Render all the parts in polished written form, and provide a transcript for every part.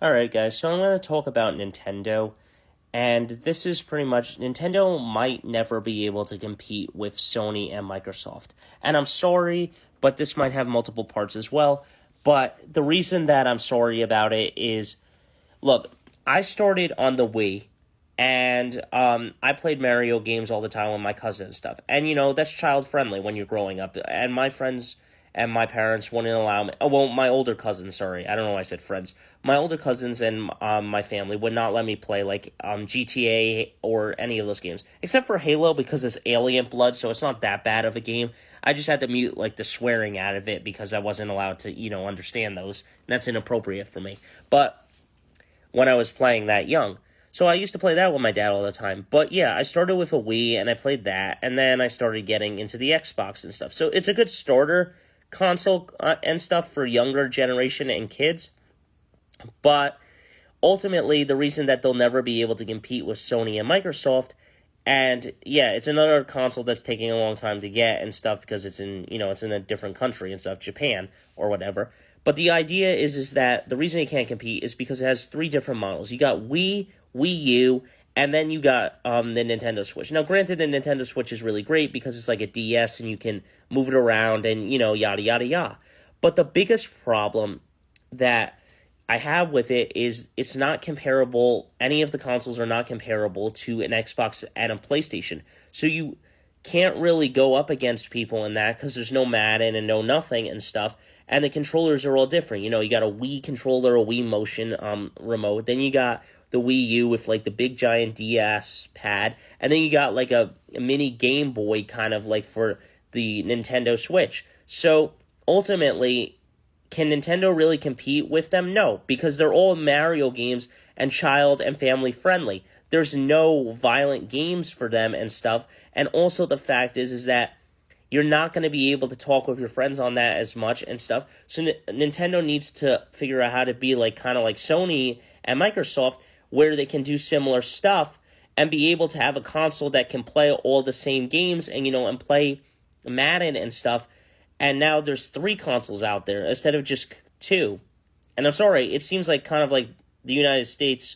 Alright, guys, so I'm going to talk about Nintendo, and this is pretty much Nintendo might never be able to compete with Sony and Microsoft. And I'm sorry, but this might have multiple parts as well. But the reason that I'm sorry about it is look, I started on the Wii, and I played Mario games all the time with my cousin and stuff. And that's child friendly when you're growing up. And my friends and my parents wouldn't allow me. Oh, well, my older cousins. Sorry, I don't know why I said friends. My older cousins and my family would not let me play like GTA or any of those games, except for Halo because it's alien blood, so it's not that bad of a game. I just had to mute like the swearing out of it because I wasn't allowed to understand those. And that's inappropriate for me. But when I was playing that young. So I used to play that with my dad all the time. But yeah, I started with a Wii and I played that, and then I started getting into the Xbox and stuff. So it's a good starter console and stuff for younger generation and kids. But ultimately, the reason that they'll never be able to compete with Sony and Microsoft, and yeah, it's another console that's taking a long time to get and stuff because it's in a different country and stuff, Japan or whatever. But the idea is that the reason it can't compete is because it has three different models. You got Wii, Wii U, and then you got the Nintendo Switch. Now, granted, the Nintendo Switch is really great because it's like a DS and you can move it around and, yada, yada, yada. But the biggest problem that I have with it is it's not comparable. Any of the consoles are not comparable to an Xbox and a PlayStation. So you can't really go up against people in that because there's no Madden and no nothing and stuff. And the controllers are all different. You got a Wii controller, a Wii Motion remote. Then you got the Wii U with like the big giant DS pad. And then you got like a mini Game Boy kind of like for the Nintendo Switch. So ultimately, can Nintendo really compete with them? No, because they're all Mario games and child and family friendly. There's no violent games for them and stuff. And also the fact is that you're not going to be able to talk with your friends on that as much and stuff. So Nintendo needs to figure out how to be like kind of like Sony and Microsoft, where they can do similar stuff and be able to have a console that can play all the same games and and play Madden and stuff. And now there's three consoles out there instead of just two. And I'm sorry, it seems like kind of like the United States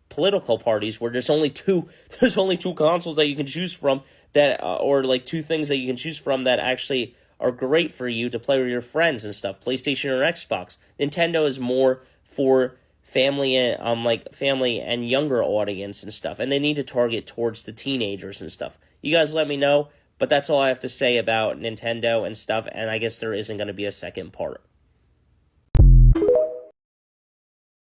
political parties where there's only two consoles that you can choose from that or like two things that you can choose from that actually are great for you to play with your friends and stuff, PlayStation or Xbox. Nintendo is more for family and family and younger audience and stuff, and they need to target towards the teenagers and stuff. You guys let me know, but that's all I have to say about Nintendo and stuff, and I guess there isn't going to be a second part.